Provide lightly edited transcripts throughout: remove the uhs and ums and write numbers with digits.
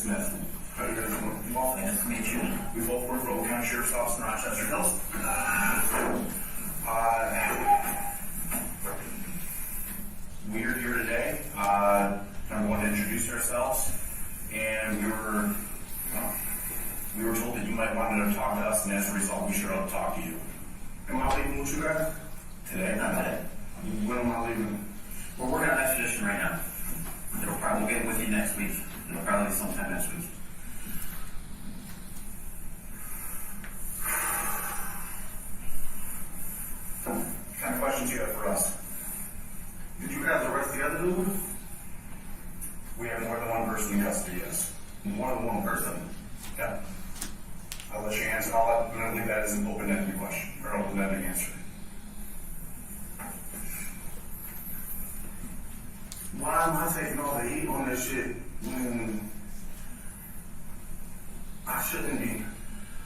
Smith. How are you guys doing? Well, nice to meet you. We both work for Old County Sheriff's Office in Rochester Hills. We're here today. Number one, to introduce ourselves, and we were told that you might want to talk to us, and as a result, we should talk to you. Am I leaving with you guys? Today, not today. When am I leaving? We're working on expedition right now. It'll probably get with you next week. It'll probably be sometime next week. What kind of questions you have for us? Did you guys arrest the other dude? We have more than one person in custody, yes. More than one person. Yeah. I'll let you answer. I'm going to leave that as an open-ended question, or open-ended answer. Why am I taking all the heat on this shit when I shouldn't be?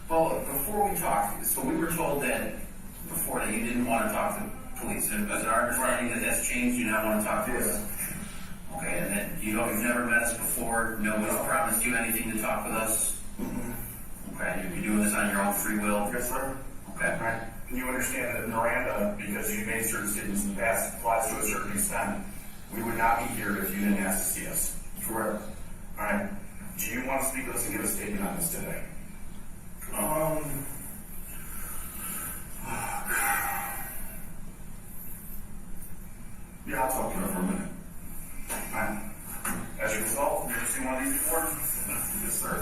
Well, before we talk, so we were told that before that you didn't want to talk to police. And is it our understanding that that's changed? You now want to talk to us? Okay, and then you've never met us before. Nobody's promised you anything to talk with us. Okay, you're doing this on your own free will. Yes, sir. Okay. All right. And you understand that Miranda, because you made certain statements in the past, applies to a certain extent. We would not be here if you didn't ask to see us. Correct. All right. Do you want to speak to us and give a statement on this today? Yeah, I'll talk to her for a minute. Alright. As a result, you ever seen one of these before? Yes, sir.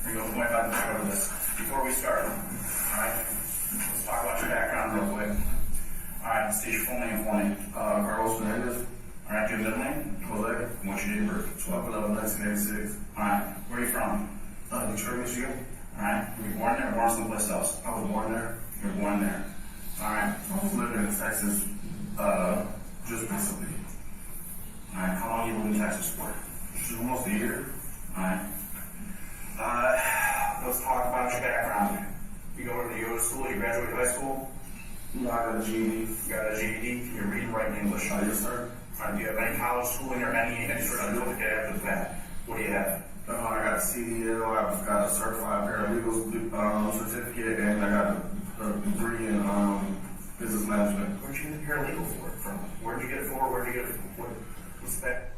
We're going to go point by the back of this. Before we start, alright, let's talk about your background real quick. Alright, state your full name for me. Carlos Hernandez. Alright, do you have a middle name? Jose. And what's your date of birth? 12/11/1986. Alright, where are you from? Detroit, Michigan. Alright, were you born there or born someplace else? I was born there. You were born there. Alright, I was living in Texas just recently. alright, how long have you lived in Texas for? Almost a year. Alright. Let's talk about your background. You go to school, you graduated high school, No, I got a GED. you got a GED, can you read and write English? Yes, sir. Do you have any college schooling or any sort of certificate after that? What do you have? I got a CDL, I've got a certified paralegal certificate, and I got a degree in business management. Where'd you get the paralegal for it from? Where'd you get it for? Where'd you get it from? What's that?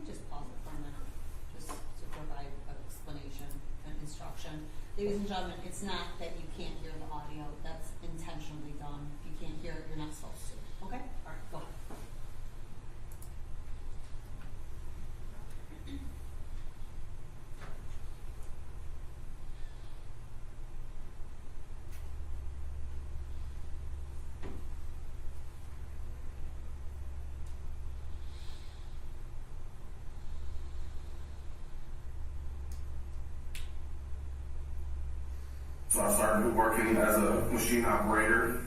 Just pause it for a minute, just to provide an explanation and instruction. Ladies and gentlemen, it's not that you can't hear the audio, that's intentionally done. If you can't hear it, you're not supposed to, okay? All right, go ahead. So I started working as a machine operator,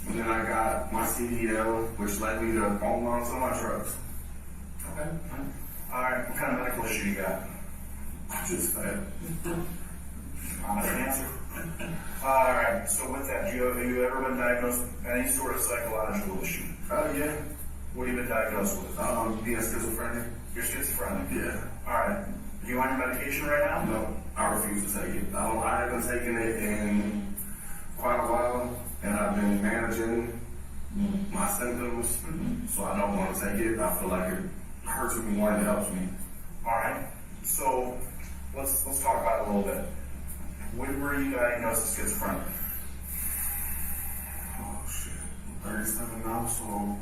and then I got my CDL, which led me to own on some of my trucks. Okay. Alright, what kind of medical issue you got? I just fed. Honest answer. Alright, so with that, have you ever been diagnosed with any sort of psychological issue? Yeah. What have you been diagnosed with? Being schizophrenic. You're schizophrenic. Yeah. Alright. Are you on your medication right now? No, I refuse to take it. I haven't taken it in quite a while, and I've been managing my symptoms, so I don't want to take it. I feel like it hurts me more than it helps me. Alright. So let's talk about it a little bit. When were you diagnosed as schizophrenic? Oh shit, 37 now, so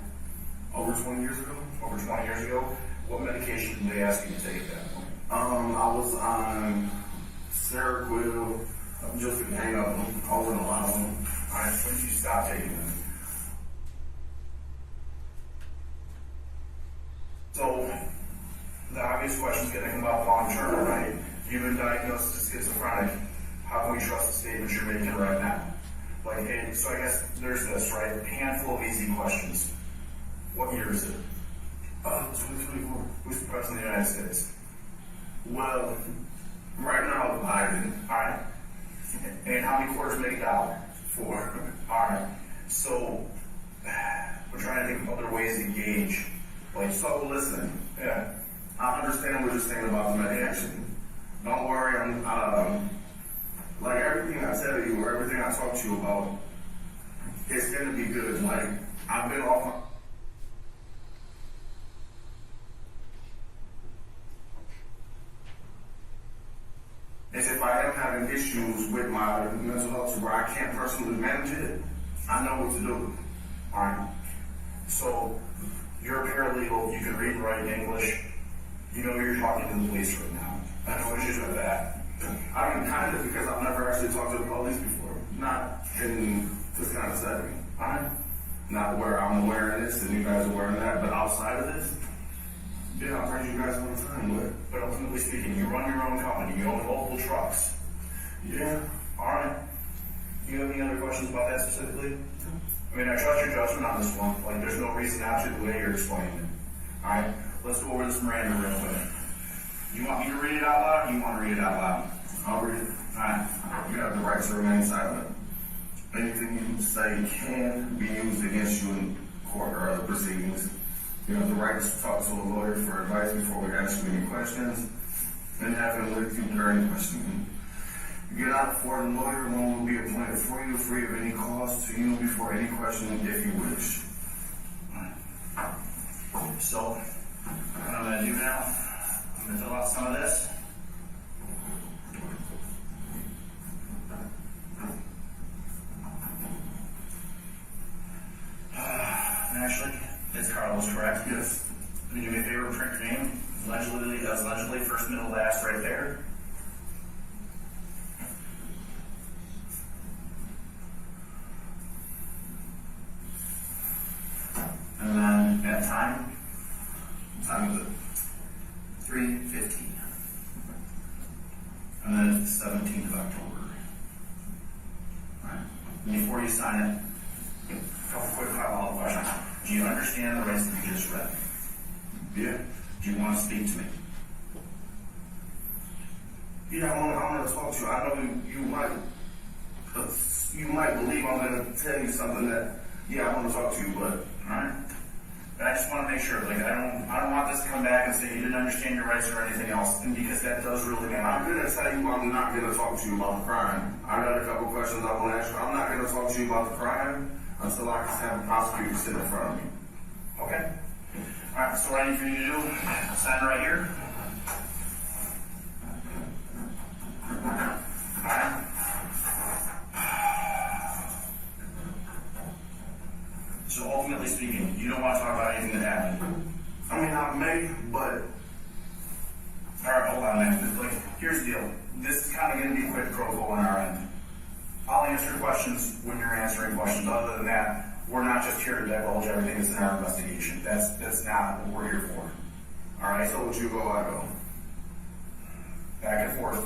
over 20 years ago. Over 20 years ago? What medication did they ask you to take at that point? I was on Seroquel, just a gang of them. I was on a lot of them. Alright, when did you stop taking them? So, the obvious question is going to come up long term, right? You've been diagnosed as schizophrenic. How can we trust the statements you're making right now? Like, hey, so I guess there's this, right? A handful of easy questions. What year is it? 2024. Who's the president of the United States? Well, right now, Biden. Alright. And how many quarters make a dollar? 4. Alright. So, we're trying to think of other ways to gauge. Like, So listen, yeah. I understand what you're saying about the medication. Don't worry, I'm like everything I tell you or everything I talk to you about, it's gonna be good. Like, I've been off my if I am having issues with my mental health to where I can't personally manage it, I know what to do. Alright. So, you're a paralegal, you can read and write English. You know you're talking to the police right now. I know issues with that. I mean, kind of, because I've never actually talked to the police before. Not in this kind of setting. Alright? Not where I'm wearing this and you guys are wearing that, but outside of this, yeah, I've heard you guys all the time, But ultimately speaking, you run your own company, you own multiple trucks. yeah. Alright. Do you have any other questions about that specifically? I mean, I trust your judgment on this one. Like, there's no reason not to the way you're explaining it. Alright? Let's go over this Miranda real quick. You want me to read it out loud or you want to read it out loud? I'll read it. Alright. You have the right to remain silent. Anything you say can be used against you in court or other proceedings. You have the right to talk to a lawyer for advice before we ask you any questions and have him with you during questioning. You get out before the lawyer, one will be appointed for you, free of any cost to you before any questioning if you wish. So, what I'm going to do now, I'm going to fill out some of this. Actually, it's Carlos, correct? Yes. Can you do me a favor, print your name? Allegedly, first, middle, last, right there. And then, at time is it? 3:15. And then it's the 17th of October. Alright. Before you sign it, a couple quick follow-up questions. Do you understand the rights that you just read? Yeah. Do you want to speak to me? Yeah, I'm going to talk to you. I know you might believe I'm going to tell you something that, yeah, I want to talk to you, but Alright? But I just want to make sure, like, I don't want this to come back and say you didn't understand your rights or anything else, and because that does really I'm matter. going to tell you I'm not going to talk to you about the crime. I got a couple questions I want to ask you. I'm not going to talk to you about the crime until I can have a prosecutor sit in front of me. Okay? Alright, so what I need for you to do, sign right here. Alright? So ultimately speaking, you don't want to talk about anything that happened. I mean, I may, but Alright, hold on, man. Like, here's the deal. This is kind of going to be a quid pro quo on our end. I'll answer questions when you're answering questions. Other than that, we're not just here to divulge everything that's in our investigation. That's not what we're here for. Alright, so would you go, I go. back and forth.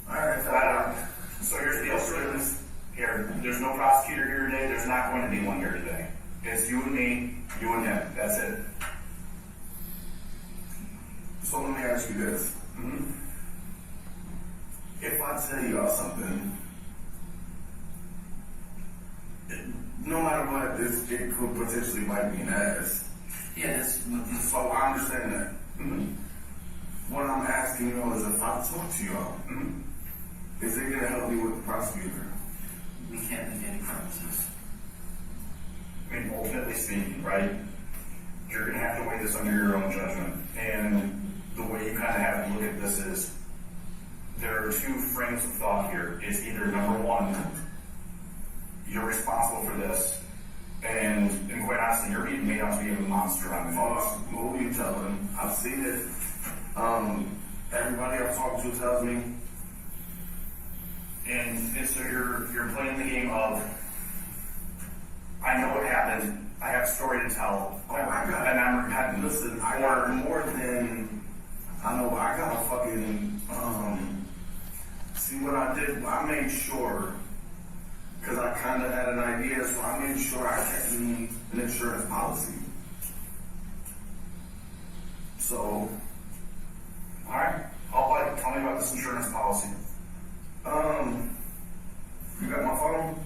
Alright, So here's the deal, students. Here, there's no prosecutor here today. There's not going to be one here today. It's you and me, you and him. That's it. so let me ask you this. Mm-hmm. If I tell y'all something, no matter what, it could potentially bite me in the ass. Yeah, So I understand that. What I'm asking you is if I talk to y'all, is it going to help me with the prosecutor? we can't make any promises. I mean, ultimately speaking, right? You're going to have to weigh this under your own judgment. And the way you kind of have to look at this is there are two frames of thought here. It's either number one, you're responsible for this, and quite honestly, you're being made out to be a monster on the face. What will you tell them? I've seen it. Everybody I've talked to tells me. And so you're playing the game of, I know what happened, I have a story to tell, Oh my God. and I'm repentant. Listen, I got more than I know. I got a fucking see what I did. I made sure because I kind of had an idea, so I made sure I kept me an insurance policy. So about this insurance policy? You got my phone?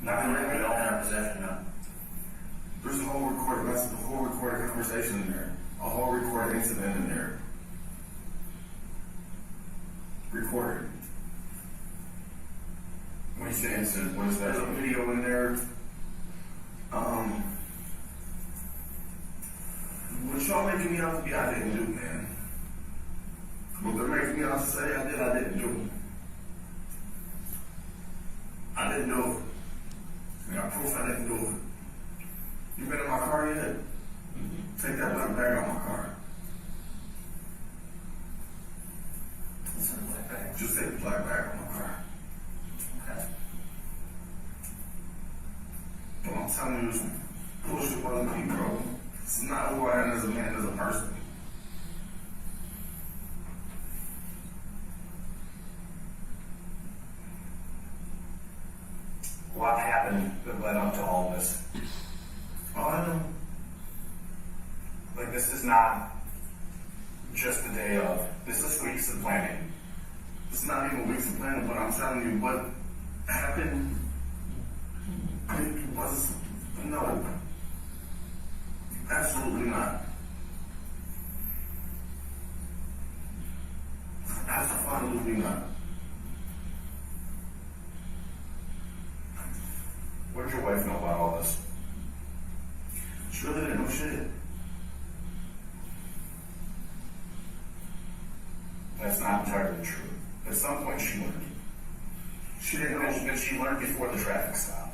Nothing that we don't have possession of. There's a whole recorded message, a whole recorded conversation in there, a whole recorded incident in there. Recorded. When you say incident, what is that? There's a video in there. What y'all making me out to be, I didn't do, man. What they're making me out to say I didn't do. I didn't do it. I got proof I didn't do it. You been in my car yet? Take that black bag out of my car. What's in the black bag? Just take the black bag out of my car. Okay. But I'm telling you, this bullshit wasn't me, bro. It's not who I am as a man, as a person. What happened that led up to all this? All I know, Like, this is not just the day of. This is weeks of planning. it's not even weeks of planning, but I'm telling you what happened. It was, no. Absolutely not. Absolutely not. What did your wife know about all this? She really didn't know shit. That's not entirely true. At some point she learned. She didn't know And she learned before the traffic stop.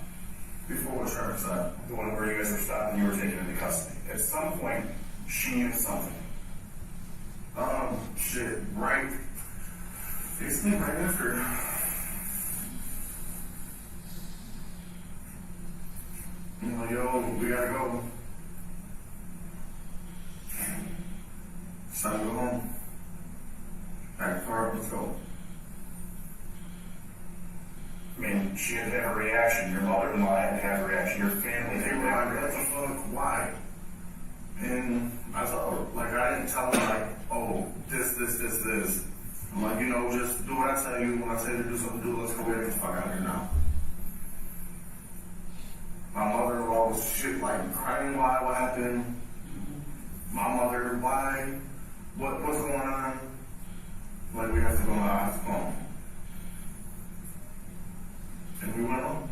before the traffic stop. The one where you guys were stopped and you were taken into custody. At some point, she knew something. Shit, right? Basically right after. You know, yo, we gotta go. It's time to go home. Back to the car, let's go. I mean, she had to have a reaction. Your mother-in-law had to have a reaction. Your family They had to were have a like, what the reaction. fuck? Why? And I thought, like, I didn't tell them, like, oh, this. I'm like, you know, just do what I tell you. When I tell you to do something, do it. Let's go get the fuck out of here now. My mother-in-law was shit, like, crying, why, what happened? My mother, why? What's going on? Like, we have to go now, I have to go home. And we went home.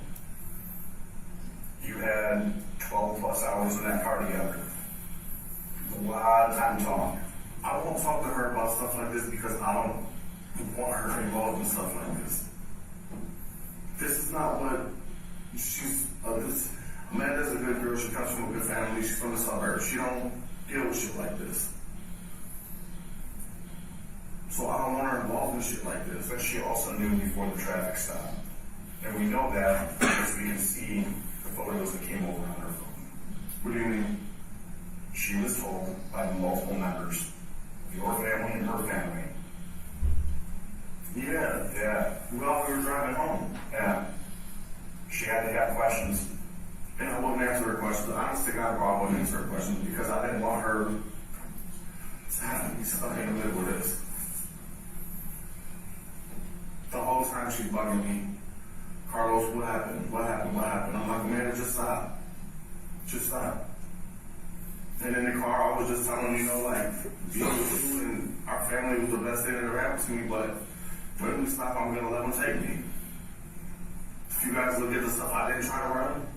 You had 12 plus hours in that car together. A lot of time talking. I won't talk to her about stuff like this because I don't want her involved in stuff like this. This is not what she's. Amanda's a good girl. She comes from a good family. She's from the suburbs. She don't deal with shit like this. So I don't want her involved in shit like this. But she also knew before the traffic stop. And we know that because we can see the photos that came over on her phone. What do you mean? She was told by multiple members of your family and her family. Yeah. Well, we were driving home. Yeah. She had to have questions. And I wouldn't answer her questions. Honest to God, bro, I wouldn't answer her questions because I didn't want her to have to be stuck in the middle of this. The whole time she's bugging me. Carlos, what happened? What happened? I'm like, man, just stop. Just stop. And in the car, I was just telling you know, like, being with you and our family was the best thing that ever happened to me, but when we stop, I'm going to let them take me. If you guys look at the stuff I didn't try to run,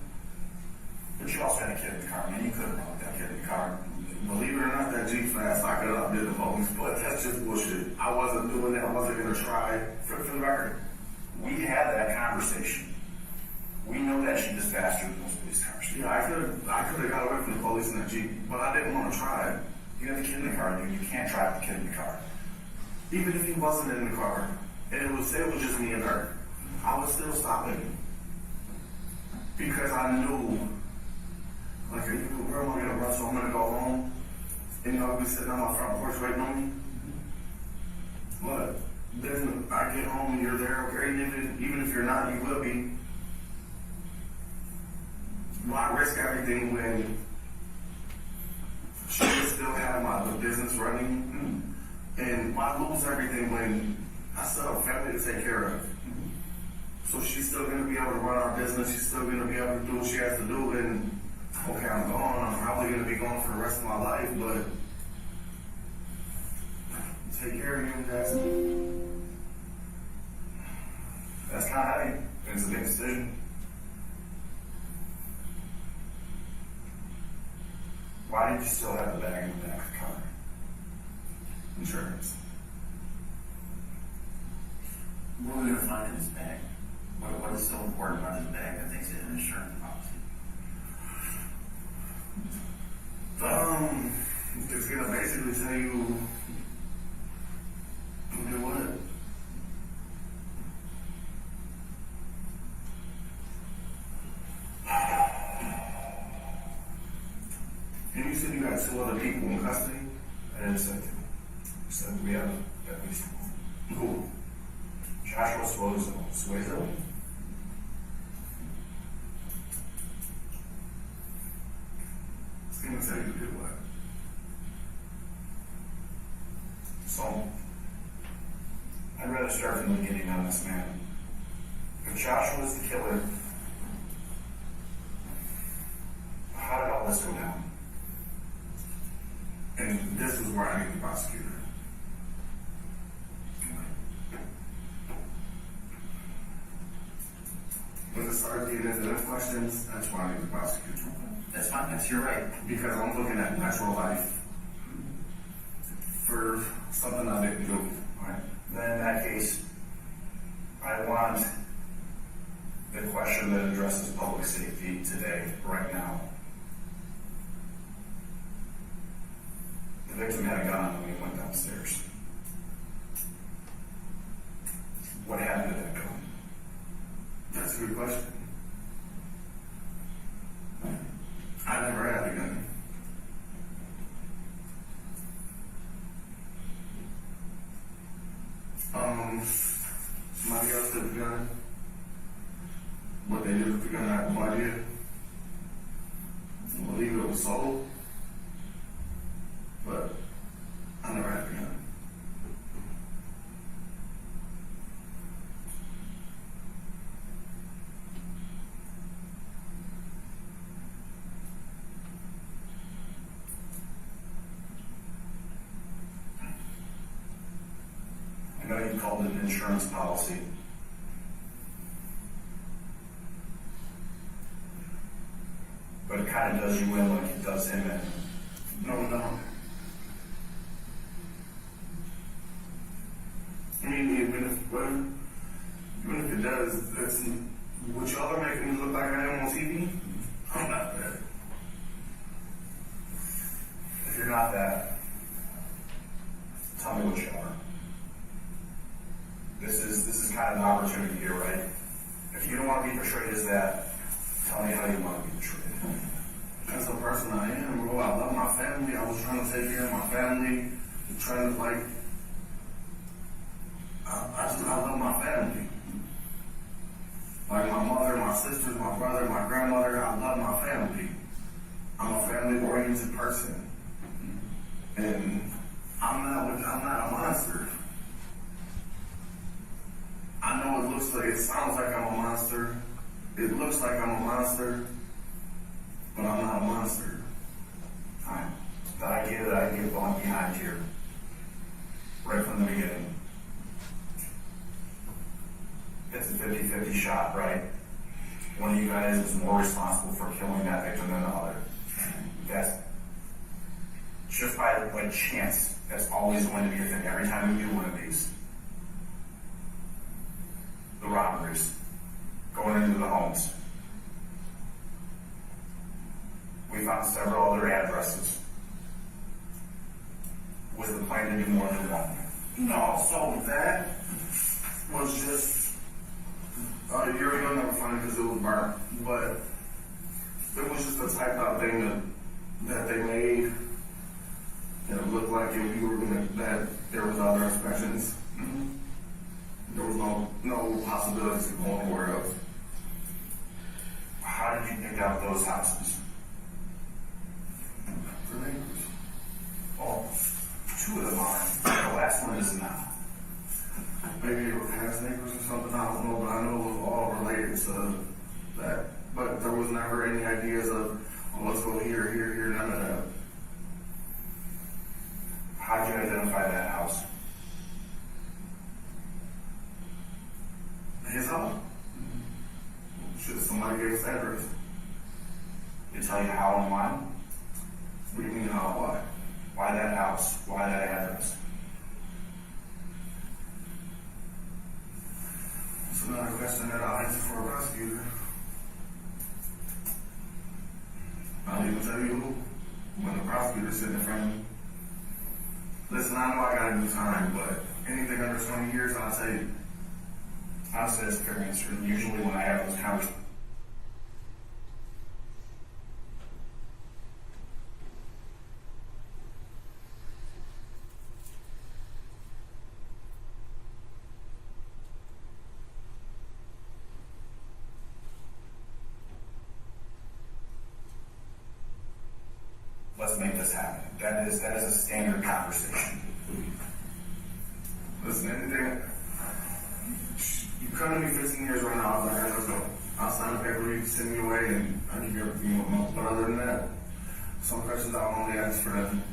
But you also had a kid in the car, man. You couldn't run with that kid in the car. believe it or not, that Jeep fast, I could have outdid the police, but that's just bullshit. I wasn't doing that. I wasn't going to try. For the record, we had that conversation. We know that she was faster than those police cars. Yeah, I could have got away from the police in that Jeep, but I didn't want to try it. You have a kid in the car, dude. You can't drive the kid in the car. Even if he wasn't in the car, and it was just me and her, I was still stopping. Because I knew, like, where am I going to run? So I'm going to go home, and y'all be sitting on my front porch waiting on me. But then I get home and you're there, okay? Even if you're not, you will be. Why risk everything when she still have the business running? And why lose everything when I still have a family to take care of? So she's still gonna be able to run our business, she's still gonna be able to do what she has to do, and okay, I'm gone, I'm probably gonna be gone for the rest of my life, but take care of you guys. That's kind of heavy. It's a big decision. Why did you still have the bag in the back of the car? Insurance. What are we gonna find in this bag? What is so important about this bag that makes it an insurance policy? It's gonna basically tell you who did what. And you said you got 2 other people in custody? I didn't say two. I said we have at least one. Who? Joshua Zuazo. It's gonna tell you who did what. So, I'd rather start from the beginning on this man. If Joshua was the killer, how did all this go down? And this is where I need the prosecutor. When it starts getting into them questions, that's why I need the prosecutor. That's fine, that's your right. Because I'm looking at natural life for something I didn't do. Alright, then in that case, I want the question that addresses public safety today, right now. The victim had a gun when he went downstairs. What happened to that gun? That's a good question. I never had a gun. Somebody else took the gun. What they did with the gun, I have no idea. I believe it was sold, but I never had a gun. I know you called it an insurance policy. But it kind of does you in like it does him in. No. I mean, even if it does, that's what y'all are making me look like I am on TV. I'm not that. If you're not that, tell me what you are. This is kind of an opportunity here, right? If you don't want to be portrayed as that, tell me how you want to be portrayed. As a person I am, bro, I love my family. I was trying to take care of my family. Trying to I love my family. Like my mother, my sisters, my brother, my grandmother, I love my family. I'm a family-oriented person. And I'm not a monster. I know it sounds like I'm a monster. It looks like I'm a monster, but I'm not a monster. Alright. The idea that I get going behind here, right from the beginning. It's a 50-50 shot, right? One of you guys is more responsible for killing that victim than the other. That's just by chance. That's always going to be a thing. Every time we do one of these, the robberies, going into the homes, we found several other addresses. Was the plan to do more than one? No, so that was just you'll never find it because it was burnt, but it was just a typed out thing that they made. And it looked like that there was other inspections. Mm-hmm. There was no possibility to go anywhere else. How did you pick out those houses? For neighbors. Well, two of them are. The last one important is it not? Maybe it were past neighbors or something, I don't know, but I know it was all related to that. But there was never any ideas of, oh, let's go here, here, here, none of that. How do you identify that house? His house? Should somebody gave us the address? They tell you how and why? What do you mean how, why? Why that house? Why that address? It's another question that I'll answer for a prosecutor. I'll even tell you who, when the prosecutor's sitting in front of me. Listen, I know I gotta do time, but anything under 20 years, I'll tell you. Honestly, that's a fair answer. Usually when I have those conversations, let's make this happen. That is a standard conversation. Listen, anything, you come to me 15 years right now, I was like, let's go. I'll sign a paper, you can send me away, and I give you everything you want. But other than that, some questions I'll only ask for them.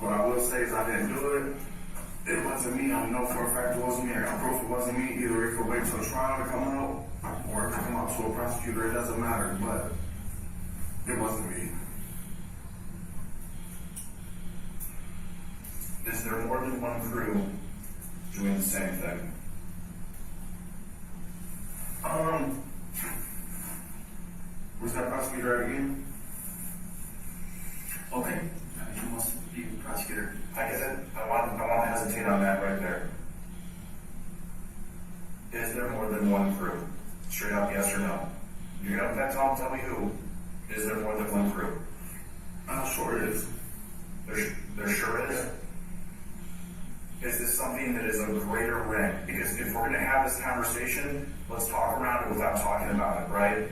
What I will say is I didn't do it. It wasn't me. I know for a fact it wasn't me. I got proof it wasn't me. Either it could wait till trial to come out, or it could come out to a prosecutor. It doesn't matter, but it wasn't me. Is there more than one crew doing the same thing? Was that prosecutor again? Okay, he wants to be a prosecutor. I get it. I want to hesitate on that right there. Is there more than one crew? Straight up, yes or no? You're gonna tell me who. Is there more than one crew? Sure it is. There sure is. Is this something that is a greater ring? Because if we're gonna have this conversation, let's talk around it without talking about it, right?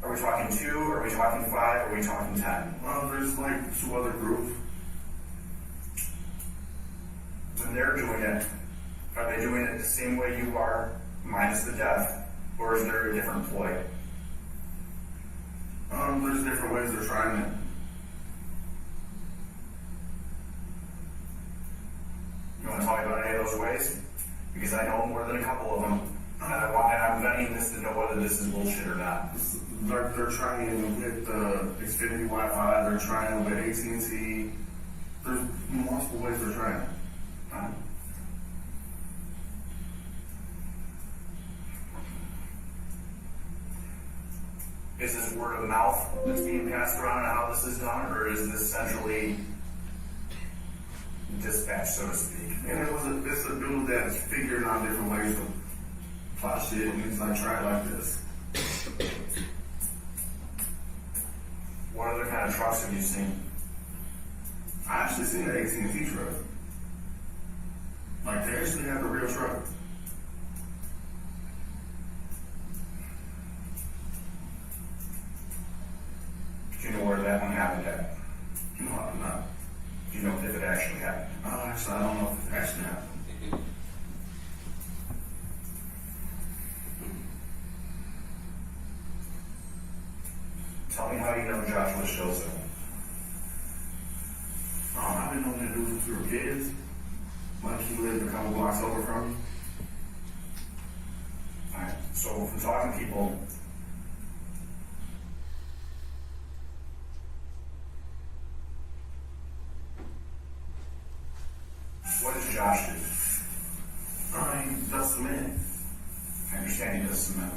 Are we talking 2? Are we talking 5? Are we talking 10? There's like 2 other groups. When they're doing it, are they doing it the same way you are, minus the death? Or is there a different ploy? There's different ways they're trying it. You want to tell me about any of those ways? Because I know more than a couple of them, and I'm vetting this to know whether this is bullshit or not. They're trying with Xfinity Wi-Fi. They're trying with AT&T. There's multiple ways they're trying. Is this word of mouth that's being passed around on how this is done, or is this centrally dispatched, so to speak? And it's a dude that's figuring out different ways to plot shit, and he's like, try it like this. What other kind of trucks have you seen? I actually seen an AT&T truck. Like, they actually have a real truck. Do you know where that one happened at? No, I'm not. Do you know if it actually happened? Actually, I don't know if it actually happened. Tell me how you know Joshua Zuazo. I've been knowing that dude since we were kids. Like, he lived a couple blocks over from me. Alright, so from talking to people, what does Josh do? He does cement. I understand he does cement.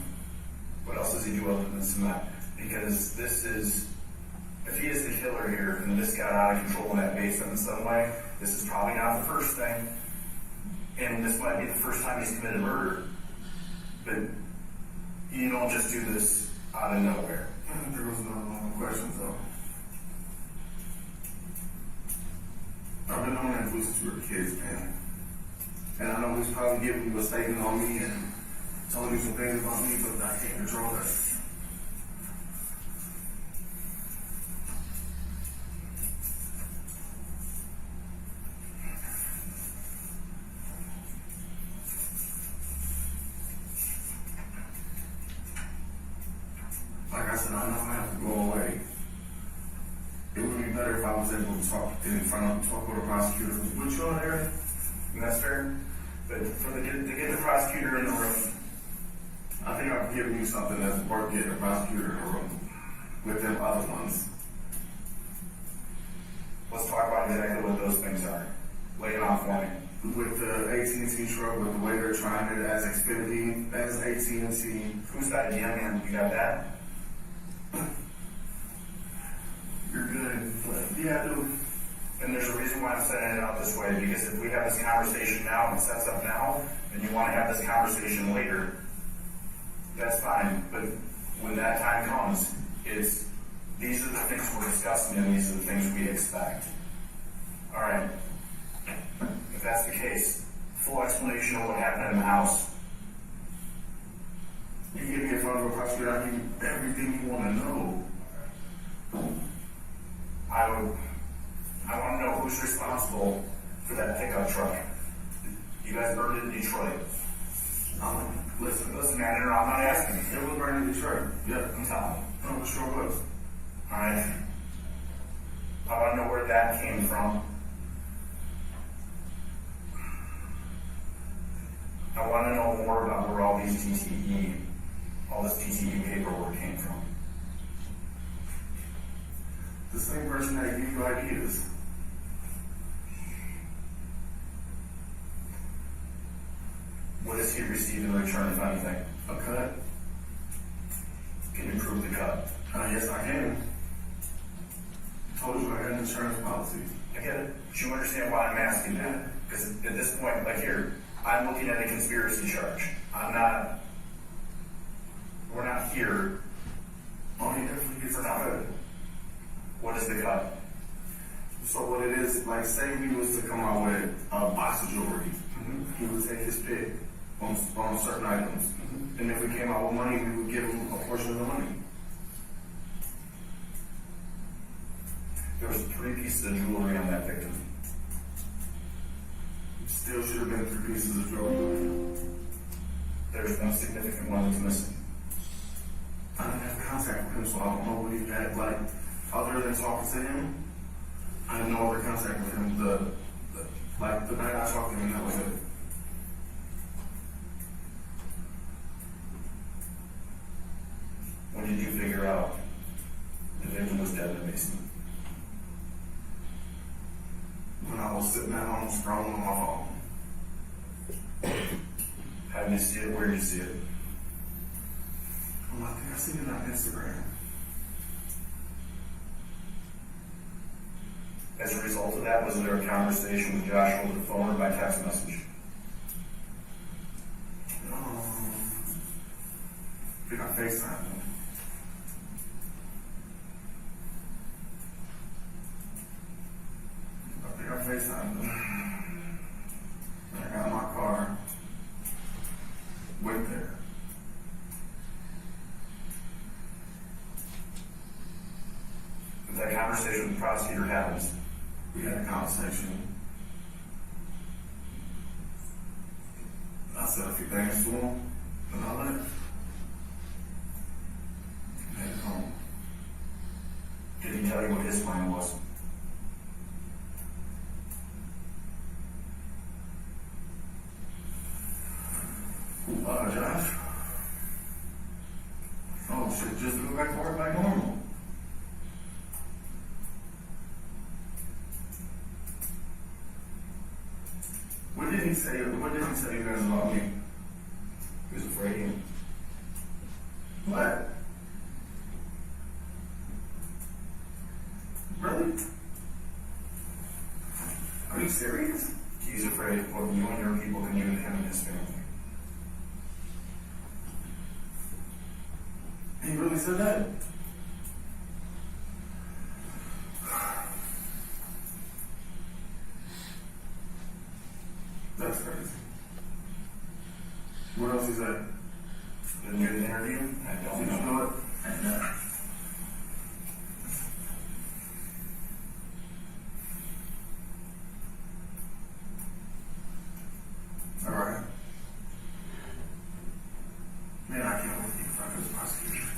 What else does he do other than cement? Because this is, if he is the killer here and this got out of control in that basement in some way, this is probably not the first thing. And this might be the first time he's committed murder. But you don't just do this out of nowhere. There was no more questions, though. I've been knowing that dude since we were kids, man. And I know he's probably giving you a statement on me and telling you some things about me, but I can't control that. and I know I have to go away. It would be better if I was able to talk with the prosecutor. Would you on there? And that's fair. But to get the prosecutor in the room, I think I've given you something that's worth getting the prosecutor in the room with them other ones. let's talk about exactly what those things are. Lay it off for me. With the AT&T truck, with the way they're trying it as Xfinity, as AT&T. Who's that idea, man? You got that? You're good. Yeah, I do. And there's a reason why I'm setting it out this way, because if we have this conversation now and it sets up now, and you want to have this conversation later, that's fine. But when that time comes, these are the things we're discussing and these are the things we expect. All right. If that's the case, full explanation of what happened in the house. You get me in front of a prosecutor, I give you everything you want to know. I want to know who's responsible for that pickup truck. You guys burned it in Detroit. Listen, man, I'm not asking. It was burned in Detroit. Yeah. I'm telling you. Oh, it sure was. Alright. I want to know where that came from. I want to know more about where all this DTE paperwork came from. The same person that gave you ideas. What does he receive in return, if anything? A cut? Can you prove the cut? Yes, I can. I told you I got an insurance policy. I get it. But you understand why I'm asking that? Because at this point, like here, I'm looking at a conspiracy charge. We're not here. Oh, he definitely gets a For nothing. cut. What is the cut? So what it is, like say we was to come out with a box of jewelry, he would take his pick on certain items. And if we came out with money, we would give him a portion of the money. There was 3 pieces of jewelry on that victim. Still should have been 3 pieces of jewelry. There's one significant one that's missing. I didn't have contact with him, so I don't know what he had, like, other than talking to him, I had no other contact with him. The night I talked to him, that was it. When did you figure out the victim was dead in the basement? When I was sitting at home scrolling on my phone. How did you see it? Where did you see it? I think I seen it on Instagram. As a result of that, was there a conversation with Josh over the phone or by text message? I think I FaceTimed him. I FaceTimed him. I got in my car, went there. If that conversation with the prosecutor happens, We had a conversation. I said a few things to him, and I left. Headed home. did he tell you what his plan was? Josh? Oh shit, just go back to work like normal. What did he say you guys about me? He was afraid of you. What? Really? Are you serious? He's afraid of what you and your people can do to him and his family. He really said that? That's crazy. What else he said? Didn't you the interview? I Did don't you know. know it? Alright. Man, I can't wait to get in front of this prosecutor.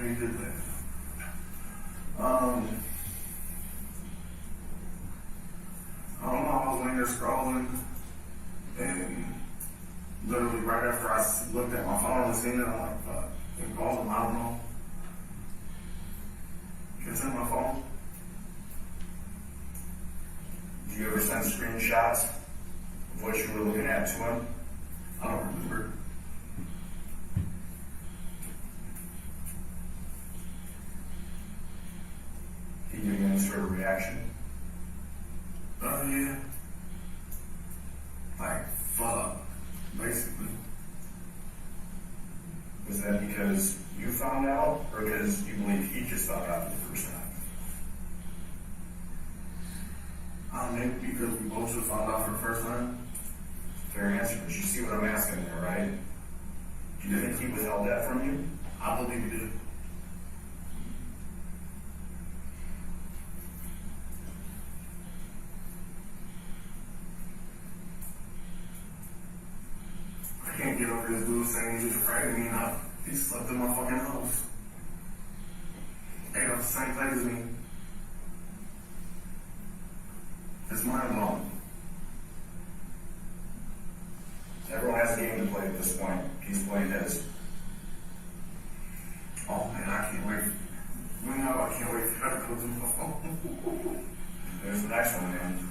he did that. I don't know, I was laying there scrolling, and literally right after I looked at my phone and seen it, I'm like, fuck, it calls him, I don't know. It's in my phone. Do you ever send screenshots of what you were looking at to him? I don't remember. He gave you any sort of reaction? Yeah. Like, fuck, basically. Was that because you found out, or because you believe he just found out for the first time? Maybe because we both just found out for the first time. Fair answer, but you see what I'm asking there, right? Do you think he withheld that from you? I believe he did. I can't get over this dude saying he's afraid of me and he slept in my fucking house. Ate off the same plate as me. It's mind blowing. Everyone has a game to play at this point. He's playing his. Oh man, I can't wait. You know, I can't wait for her to go to my phone. There's the next one, man.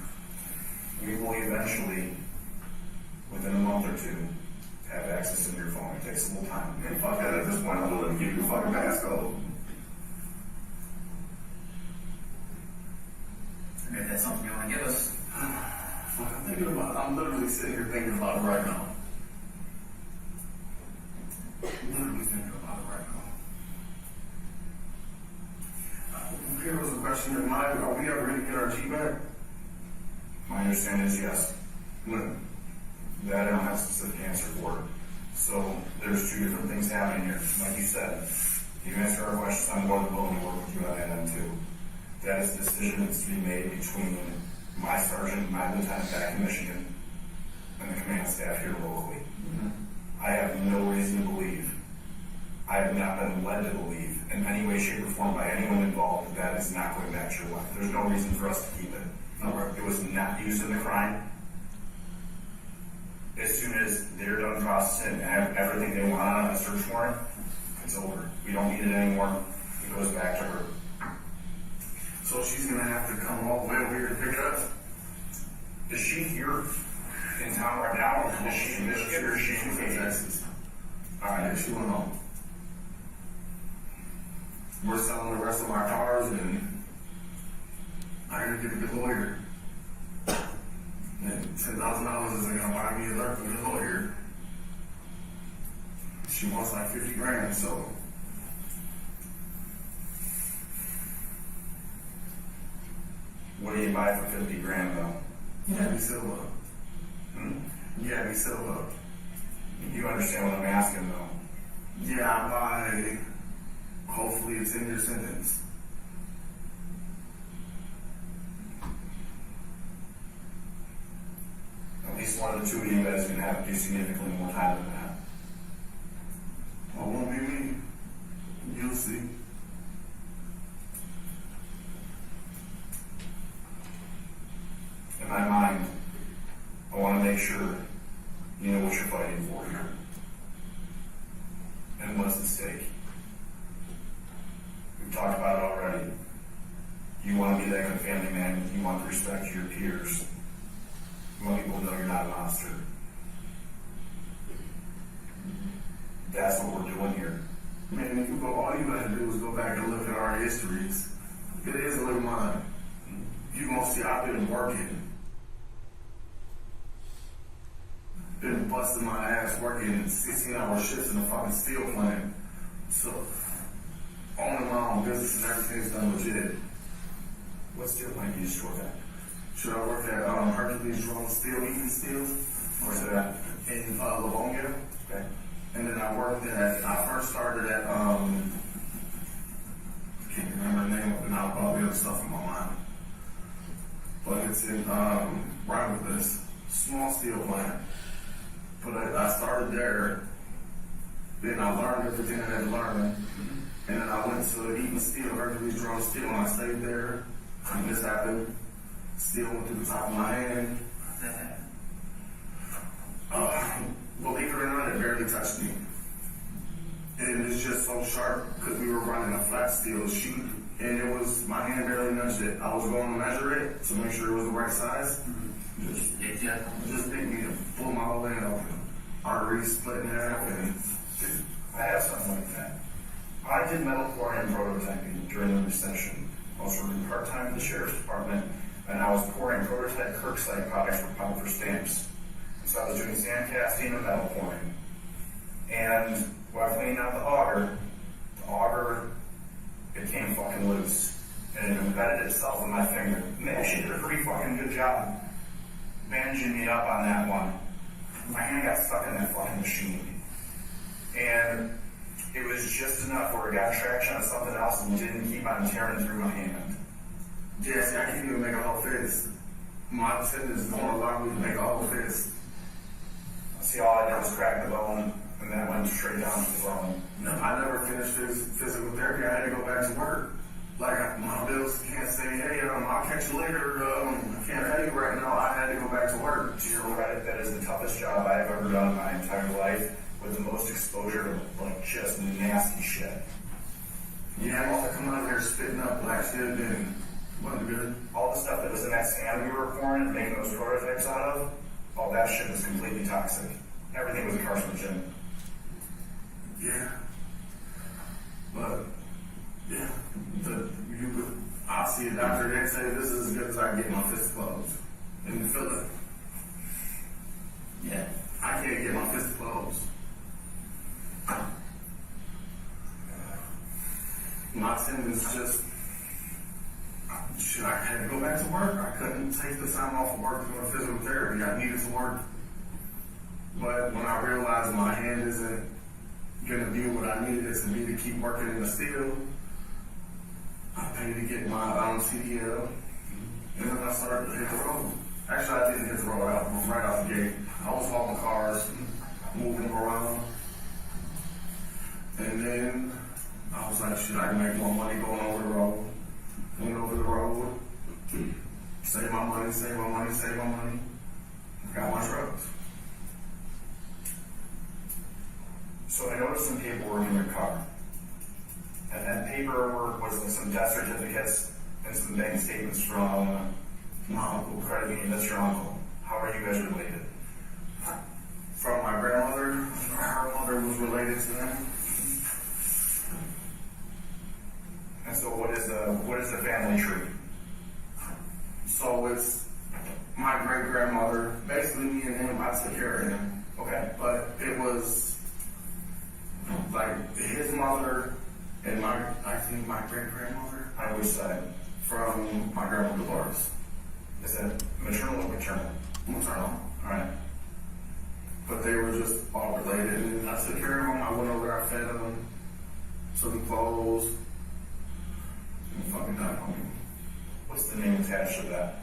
We will eventually, within a month or two, have access to your phone. It takes a little time. Man, fuck that. At this point, I'm willing to give you a fucking passcode. If that's something you want to give us. Fuck, I'm thinking about it. I'm literally sitting here thinking about it right now. Literally thinking about it right now. Here was a question in mind. Are we ever going to get our G back? My understanding is yes. When? That I don't have a specific answer for. So there's two different things happening here. Like you said, you answer our questions, I'm more than willing to work with you on that end too. That is a decision that's to be made between my sergeant, my lieutenant back in Michigan, and the command staff here locally. Mm-hmm. I have no reason to believe, I have not been led to believe in any way, shape, or form by anyone involved that is not going back to your life. There's no reason for us to keep it. It was not used in the crime. As soon as they're done processing and have everything they want on a search warrant, it's over. We don't need it anymore. It goes back to her. So she's going to have to come all the way over here to pick it up? Is she here in town right now? Is she in Michigan or is she in Texas? Alright, she went home. We're selling the rest of our cars and I gotta get a good lawyer. And $10,000 isn't gonna buy me a good lawyer. She wants like 50 grand, so. What do you buy for 50 grand though? Yeah, we still up. Yeah, we still up. You understand what I'm asking though? Yeah, I buy, hopefully it's in your sentence. At least one of the two of you guys can have to do significantly more time than that. Well, it won't be me. You'll see. In my mind, I want to make sure you know what you're fighting for here. And what's at stake. We've talked about it already. You want to be that good family man. You want to respect your peers. You want people to know you're not a monster. That's what we're doing here. Man, if you go, all you gotta do is go back and look at our histories. It is a little mine. You gonna see I've been working. Been busting my ass working 16-hour shifts in a fucking steel plant. So, owning my own business and everything's done legit. What steel plant do you store at? Should I work at Hercules Drone Steel, Eaton Steel? Where's it at? In Livonia. Okay. And then I first started at, I can't remember the name of it now, all the other stuff in my mind. But it's in, right with this small steel plant. But I started there, then I learned everything I had to learn, and then I went went to even steel, Hercules drum steel, and I stayed there. And this happened. Steel went through the top of my hand. Believe it or not, it barely touched me. And it's just so sharp because we were running a flat steel sheet, and it was, my hand barely nudged it. I was going to measure it to make sure it was the right size. Just bit me to pull my whole hand open. Arteries split in half, and I have something like that. I did metal pouring and prototyping during the recession. I was working part-time at the sheriff's department, and I was pouring prototype Kirkside products for stamps. So I was doing sand casting and metal pouring. And while cleaning out the auger, it came fucking loose. And it embedded itself in my finger. And they actually did a pretty fucking good job bandaging me up on that one. My hand got stuck in that fucking machine. And it was just enough where it got traction on something else and didn't keep on tearing through my hand. yeah, see, I can't even make a whole fist. My tendons don't allow me to make a whole fist. See, all I did was crack the bone, and then went straight down to the bone. No, I never finished physical therapy. I had to go back to work. Like, my bills can't say, hey, I'll catch you later. I can't pay you right now. I had to go back to work. To your credit, that is the toughest job I've ever done in my entire life, with the most exposure to, like, just nasty shit. Yeah, I used to come out here spitting up black shit and wasn't good. All the stuff that was in that sand we were pouring and making those prototypes out of, all that shit was completely toxic. Everything was a carcinogen. Yeah. But, yeah, I'll see a doctor and say this is as good as I can get my fist closed. And you feel it. Yeah, I can't get my fist closed. My tendons just, shit, I had to go back to work. I couldn't take the time off of work to go to physical therapy. I needed to work. But when I realized my hand isn't gonna do what I needed it to be to keep working in the steel, I paid to get my CDL, and then I started to hit the road. Actually, I didn't hit the road right out the gate. I was hauling cars, moving them around, and then I was like, shit, I can make more money going over the road. Went over the road, save my money, save my money, save my money. Got my trucks. So I noticed some paperwork in your car. And that paperwork was some death certificates and some bank statements from my uncle, credit union, that's your uncle. How are you guys related? From my grandmother, her mother was related to them. And so what is the family tree? So it's my great grandmother. Basically, me and him, I took care of him. Okay. But it was like his mother and I think my great grandmother. On which side? From my grandma Dolores. Is that maternal or paternal? Maternal. Alright. But they were just all related. And I took care of them. I went over there, I fed them, took them clothes, and fucking died on me. What's the name attached to that?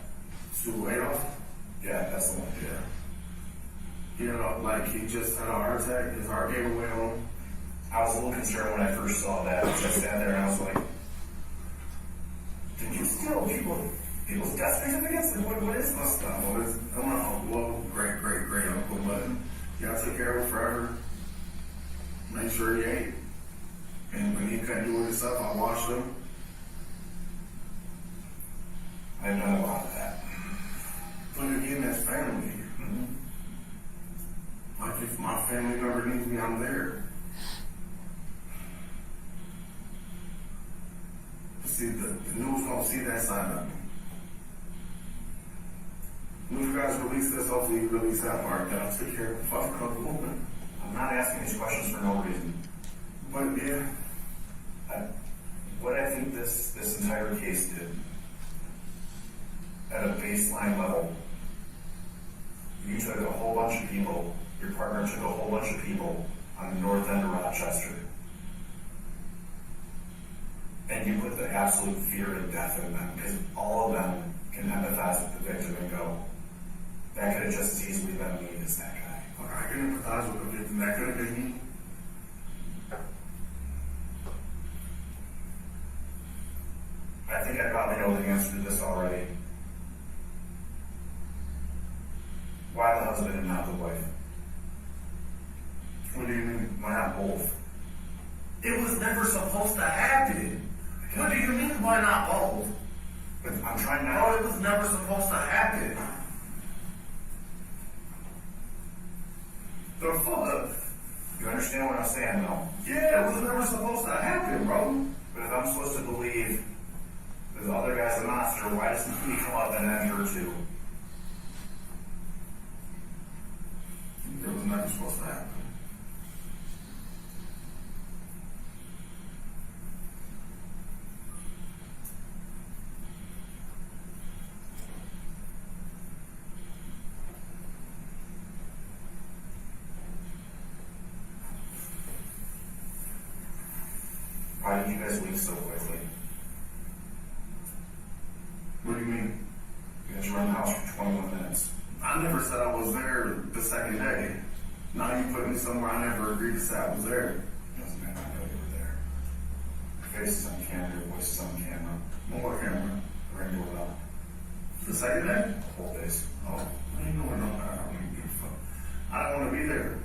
Stu Adolf? Yeah, that's the one. Yeah. You know, like he just had a heart attack. His heart gave away on him. I was a little concerned when I first saw that. I sat there and I was like, did you steal people's death certificates? Like, what is this stuff? I'm an uncle, great uncle, but yeah, I took care of him forever. Made sure he ate. And when he couldn't do it himself, I washed him. I've done a lot of that. But again, that's family. Mm-hmm. Like if my family member needs me, I'm there. See, the news don't see that side of me. When you guys release this, hopefully you release that part that I took care of the fucking other woman. I'm not asking these questions for no reason. But yeah, What I think this entire case did, at a baseline level, you took a whole bunch of people, your partner took a whole bunch of people on the north end of Rochester, and you put the absolute fear and death in them, because all of them can empathize with the victim and go, that could have just as easily been me as that guy. I can empathize with the victim. That could have been me. I probably know the answer to this already. Why the husband and not the wife? What do you mean? Why not both? It was never supposed to happen. What do you mean why not both? But I'm trying Bro, not. it was never supposed to happen. The fuck? You understand what I'm saying, though? Yeah, it was never supposed to happen, bro. But if I'm supposed to believe that the other guy's a monster, why doesn't he come up and end her too? It was never supposed to happen. Why did you guys leave so quickly? What do you mean? You guys were in the house for 21 minutes. I never said I was there the second day. Now you put me somewhere I never agreed to say I was there. Doesn't matter, I know you were there. Your face is on camera, your voice is on camera. More camera. Ring doorbell. The second day? Whole days. Oh, I ain't going nowhere. I don't even give a fuck. I don't want to be there.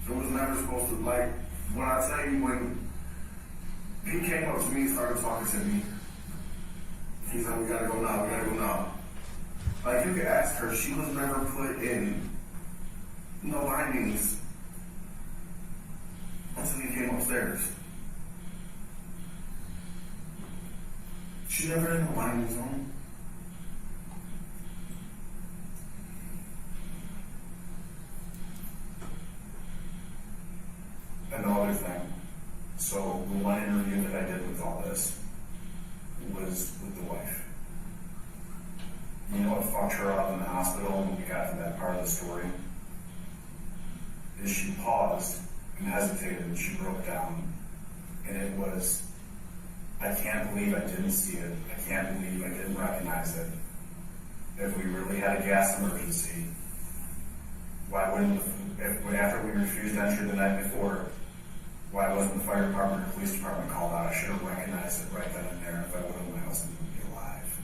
It was never supposed to, like, when I tell you, when he came up to me and started talking to me, he's like, we gotta go now, we gotta go now. Like, you could ask her, she was never put in no bindings until he came upstairs. She never had no bindings on. And the other thing, so the one interview that I did with all this was with the wife. You know what fucked her up in the hospital when we got to that part of the story? Is she paused and hesitated and she broke down. And it was, I can't believe I didn't see it. I can't believe I didn't recognize it. If we really had a gas emergency, why wouldn't, after we refused entry the night before, why wasn't the fire department or police department called out? I should have recognized it right then and there. If I would have, my husband would be alive.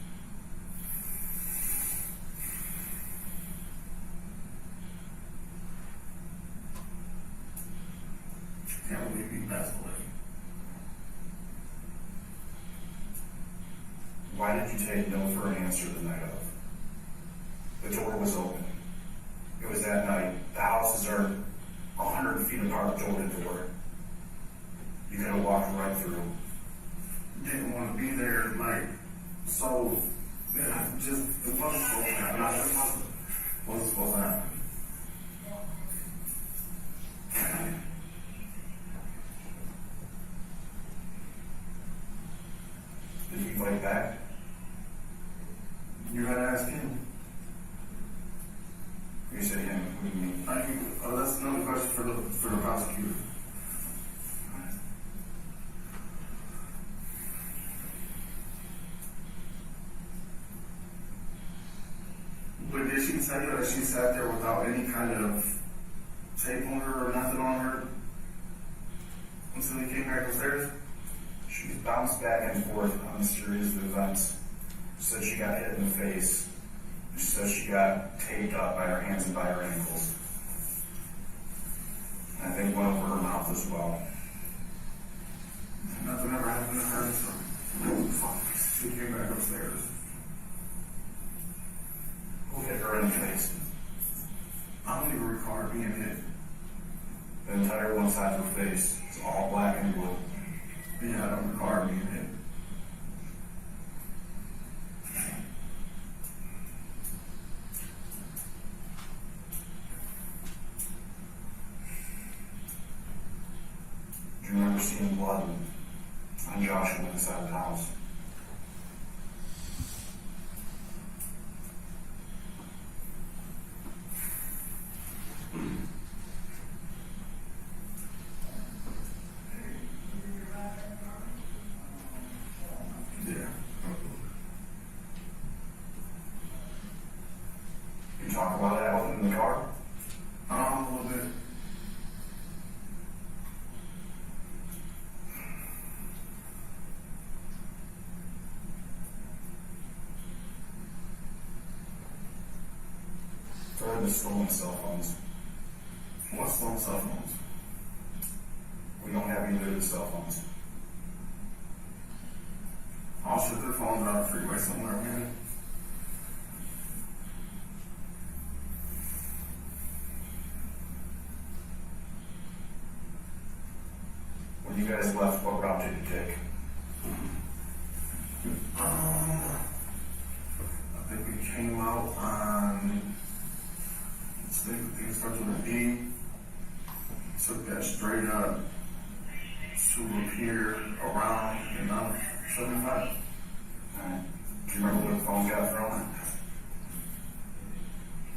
Can't believe he passed away. Why did you take no for an answer the night of? The door was open. It was that night. The houses are 100 feet apart, door to door. You could have walked right through. Didn't want to be there, like, so, yeah, just, it wasn't supposed to happen. Wasn't supposed to happen. Did he fight back? You gotta ask him. You said him. What do you mean? That's another question for the prosecutor. But did she tell you that she sat there without any kind of tape on her or nothing on her until he came back upstairs? She was bounced back and forth on a series of events. She said she got hit in the face. She said she got taped up by her hands and by her ankles. And I think one over her mouth as well. Nothing ever happened to her, so fuck. She came back upstairs. Who hit her in the face? I don't even recall her being hit. The entire one side of her face is all black and blue. Yeah, I don't recall her being hit. Do you remember seeing blood on Joshua inside the house? Yeah. You talk about that out in the car? A little bit. the stolen cell phones? What's on cell phones? We don't have any of the cell phones. I'll shoot their phones out of the freeway somewhere, man. When you guys left, what route did you take? I think we came out on, I think it starts with a D. Took that straight up to appear around and down 75. Alright. Do you remember where the phone got from?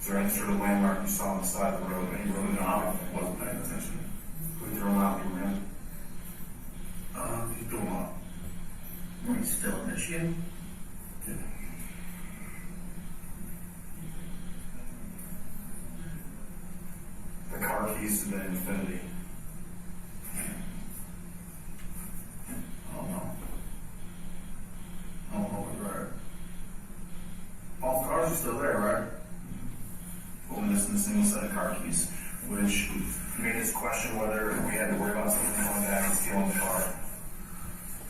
Is there any sort of landmark you saw on the side of the road that you really don't have? Wasn't paying attention. Who threw them out when you were in? He threw them out. Were you still in Michigan? Yeah. The car keys to the Infinity. I don't know. I don't know what you're at. All the cars are still there, right? Well, missing a single set of car keys, which made us question whether we had to worry about something going back and stealing the car.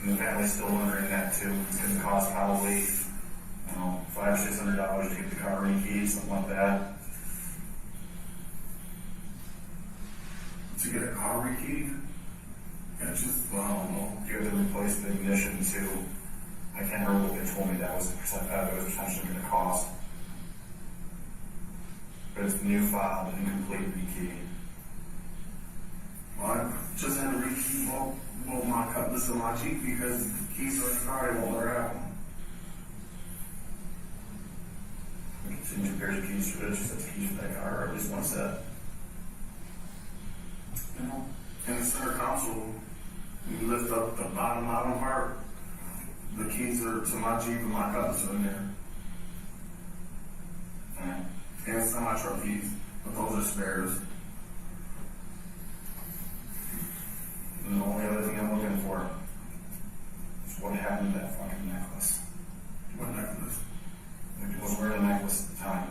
And the family's still wondering that too. It's going to cost probably, $500 or $600 to get the car rekeyed, something like that. To get a car rekeyed? And it's just, well, I don't know. You have to replace the ignition too. I can't remember what they told me that was potentially going to cost. But it's new file and complete rekey. Well, I just had to rekey both my cutlass and my Jeep because the keys are in the car, they won't let her have them. We can send 2 pairs of keys for this, just keys for that car, or at least one set. You know, in the center console, you lift up the bottom part, the keys are to my Jeep and my cutlass are in there. Alright. And semi-truck keys, but those are spares. And the only other thing I'm looking for is what happened to that fucking necklace. What necklace? I was wearing a necklace at the time.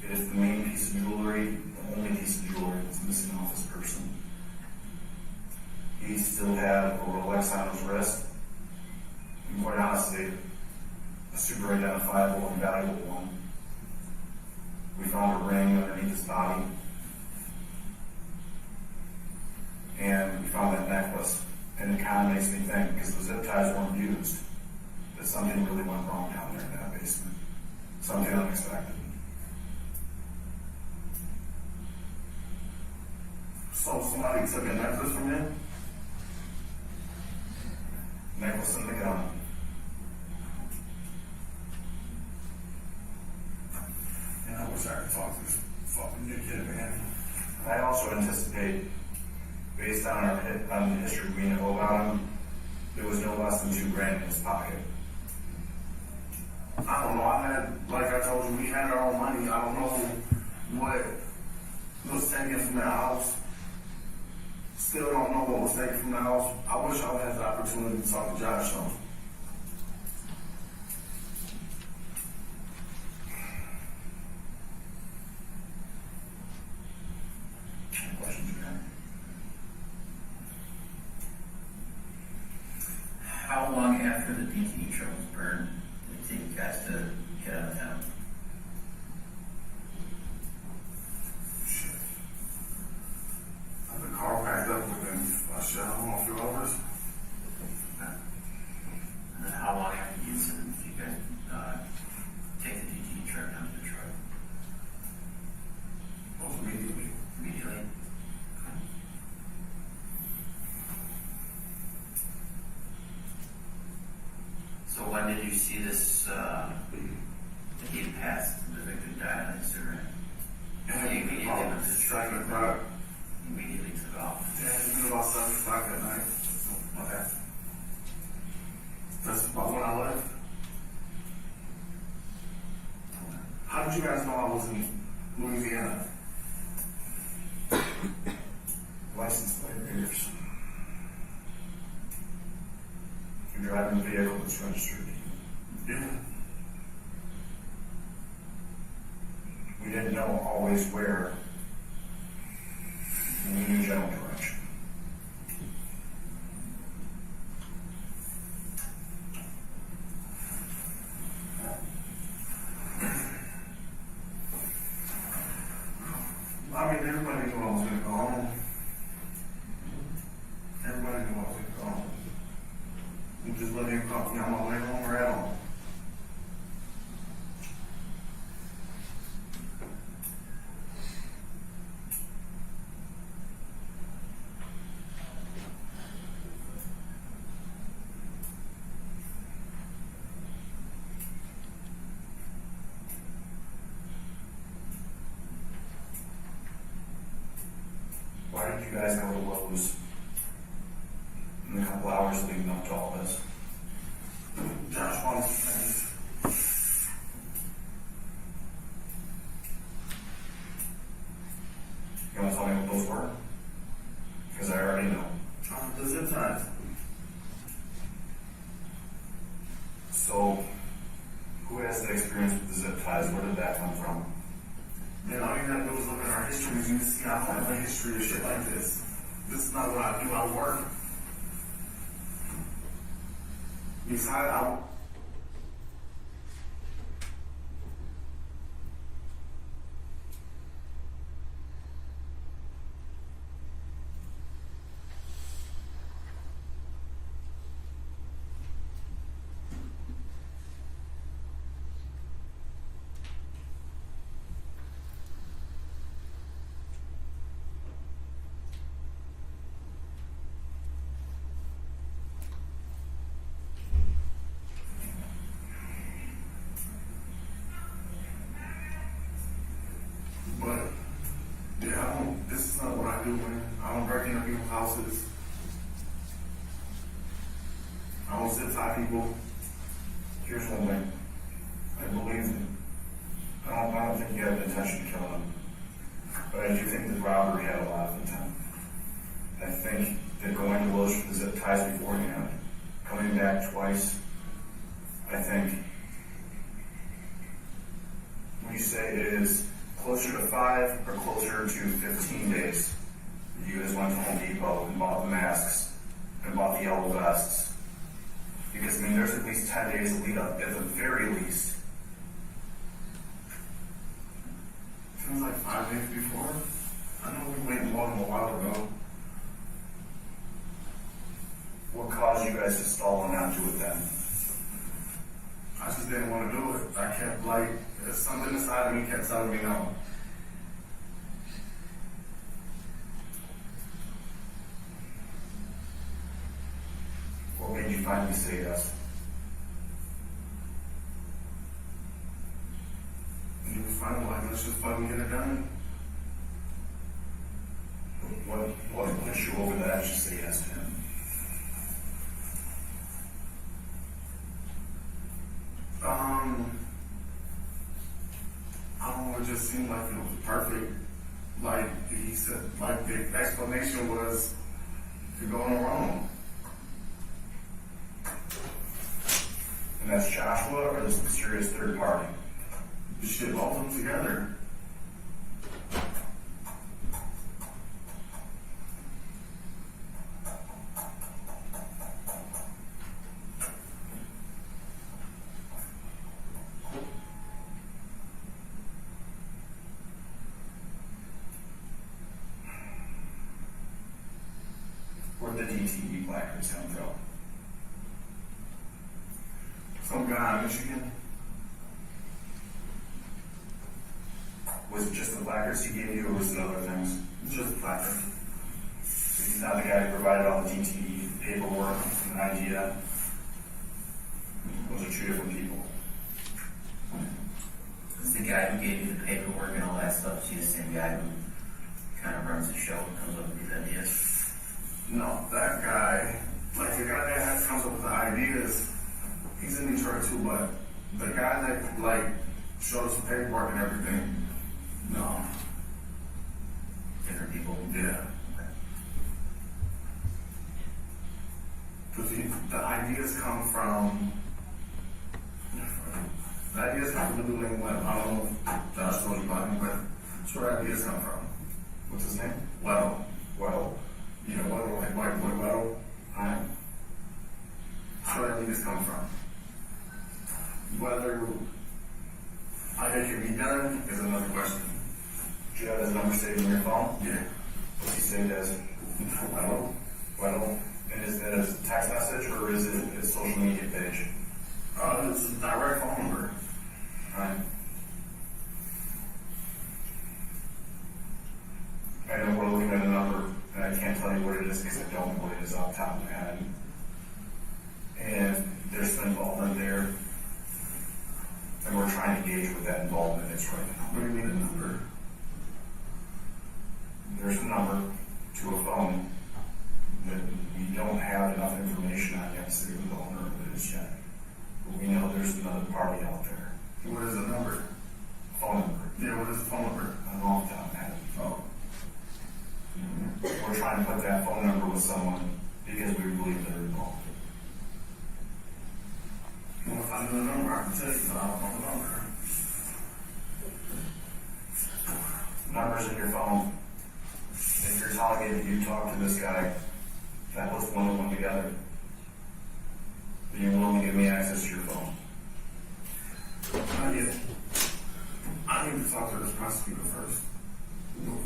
It is the main piece of jewelry, the only piece of jewelry that's missing off this person. He still had a Rolex on his wrist. And quite honestly, a super identifiable and valuable one. We found a ring underneath his body. And we found that necklace. And it kind of makes me think, because the zip ties weren't used, that something really went wrong down there in that basement. Something unexpected. So somebody took a necklace from him? Necklace and the gun. And I wish I could talk to this fucking new kid, man. I also anticipate, based on on the history we know about him, there was no less than $2,000 in his pocket. I don't know, like I told you, we had our own money. I don't know what was taken from the house. Still don't know what was taken from the house. I wish I had the opportunity to talk to Josh though. Any questions you have? How long after the DTE truck was burned did it take you guys to get out of town? Shit. The car packed up within, I don't know, a few hours. And then how long after the incident did you guys take the DTE truck down to the truck? Almost immediately. Immediately? Okay. So when did you see this, that he had passed, the victim died on Instagram? And You immediately went to the truck second and crack. immediately took off? Yeah, it's been about 7 o'clock at night. Okay. That's about when I left. How did you guys know I was in Louisiana? License plate readers. You're driving a vehicle that's registered to you. Yeah. didn't know always where we knew general direction. I mean, everybody knew I was gonna go home. Everybody knew I was gonna go home. You just let him talk me on my way home or at home. Why did you guys go to Lowe's in a couple hours leading up to all this? Josh wants things. You want to tell me what those were? Because I already know. The zip ties. So, who has the experience with the zip ties? Where did that come from? Man, all you gotta do is look at our history and you see I don't have a history of shit like this. This is not what I do at work. Besides, I But, yeah, this is not what I do, man. I don't break into people's houses. I don't zip tie people. Here's one thing. I believe that I don't think you had the intention to kill him. But I do think that robbery had a lot of intent. I think that going to Lowe's for the zip ties beforehand, coming back twice, I think when you say it is closer to 5 or closer to 15 days, you guys went to Home Depot and bought the masks and bought the yellow vests. Because, I mean, there's at least 10 days of lead up, at the very least. Feels like 5 days before. I know we went more than a while ago. What caused you guys to stall and not do it then? I just didn't want to do it. I kept like, something inside of me kept telling me no. What made you finally say yes? And it was finally like, let's just fucking get it done. What pushed you over the edge to say yes to him? I don't know, it just seemed like it was perfect. Like he said, like the explanation was to go no wrong. And that's Joshua or this mysterious third party? You shit both of them together. Where'd the DTE placards come from? Some guy in Michigan. Was it just the placards he gave you, or was it other things? Just placard. So he's not the guy who provided all the DTE paperwork and an idea. Those are two different people. Is the guy who gave you the paperwork and all that stuff, is he the same guy who kind of runs the show and comes up with these ideas? No, that guy, like the guy that comes up with the ideas, he's in Detroit too, but the guy that like showed us the paperwork and everything, no. Different people? Yeah. Because the ideas come from That is how the name went. I don't know if Josh told you about him, but that's where ideas come from. What's his name? Weddle. Well, You know, Weddle, like white boy Weddle. I'm That's where ideas come from. Whether it can be done is another question. Do you have his number saved in your phone? Yeah. What's he saved as? Weddle. Well, and is that a text message or is it his social media page? It's a direct phone number. Right. I know we're looking at a number, and I can't tell you what it is because I don't know what it is off the top of my head. And there's some involvement there, and we're trying to gauge what that involvement is right now. What do you mean a number? There's a number to a phone that we don't have enough information on yet to say who the owner of it is yet. But we know there's another party out there. What is the number? Phone number. Yeah, what is the phone number? I don't know off the top of my head. Oh. We're trying to put that phone number with someone because we believe they're involved. Well, if I knew the number, I can tell you, but I don't know the number. Numbers in your phone. If you're telling me that you talked to this guy, that was one together, then you're willing to give me access to your phone. Not yet. I need to talk to this prosecutor first.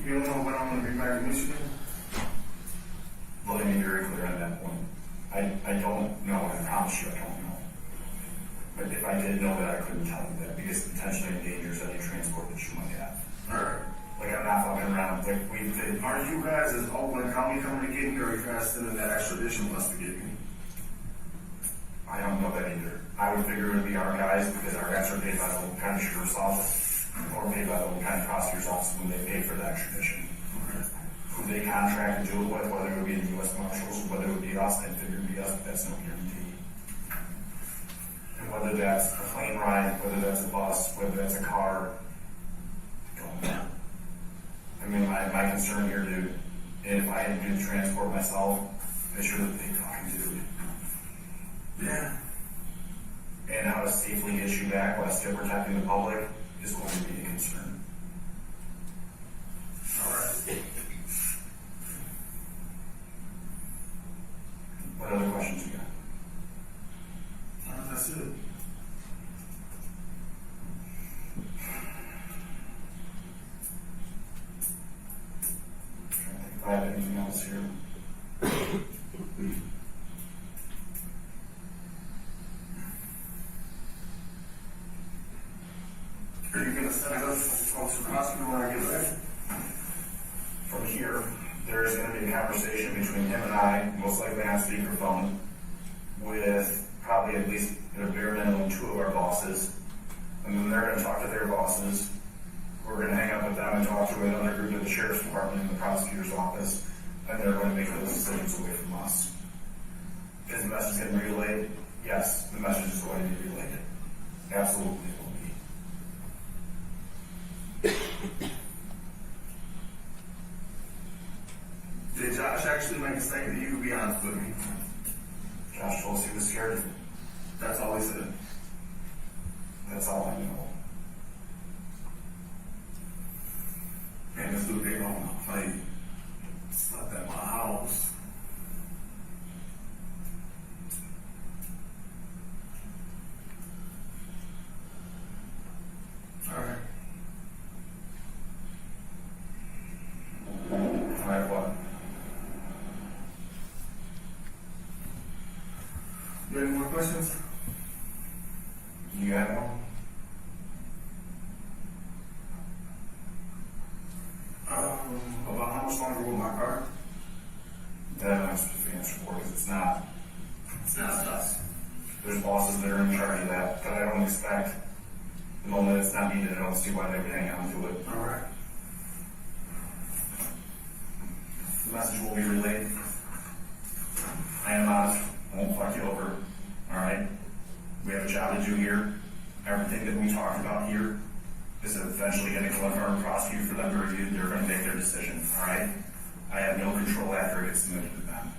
You don't know when I'm going to be back in Michigan? Let me be very clear on that point. I don't know, and I promise you I don't know. But if I did know that, I couldn't tell you that because it potentially endangers any transport that you might have. Alright. Like I'm not fucking around. Like Are you guys as Oakland County coming to get me, or are you guys sending that extradition bus to get me? I don't know that either. I would figure it would be our guys because our guys are paid by the Oakland County Sheriff's Office or paid by the Oakland County Prosecutor's Office when they pay for the extradition. Who they contract to do it with, whether it would be the U.S. Marshals, whether it would be us, I'd figure it would be us, but that's no guarantee. And whether that's a plane ride, whether that's a bus, whether that's a car, don't know. I mean, my concern here, dude, if I had to do the transport myself, I should have paid fucking dude. Yeah. And how to safely get you back while still protecting the public is going to be a concern. Alright. What other questions you got? That's it. Trying to think if I have anything else here. Are you going to set it up to talk to the prosecutor when I get back? From here, there is going to be a conversation between him and I, most likely on speakerphone, with probably at least at a bare minimum 2 of our bosses. And then they're going to talk to their bosses. We're going to hang up with them and talk to another group in the sheriff's department and the prosecutor's office. And they're going to make those decisions away from us. Is the message going to be relayed? Yes, the message is going to be relayed. Absolutely it will be. Did Josh actually make a statement? You can be honest with me. Josh told us he was scared. That's all he said. That's all I know. Man, this dude ain't on my plate. Slept at my house. Alright. Alright, what? You have any more questions? You got one? About how much longer will my car? That I'm not supposed to answer for because it's not. It's not us. There's bosses that are in charge of that, but I don't expect the moment it's not needed. I don't see why they would hang on to it. Alright. The message will be relayed. I am honest. I won't fuck you over. Alright? We have a job to do here. Everything that we talked about here is eventually going to go in front of a prosecutor for them to review. They're going to make their decision. Alright? I have no control after it gets submitted to them.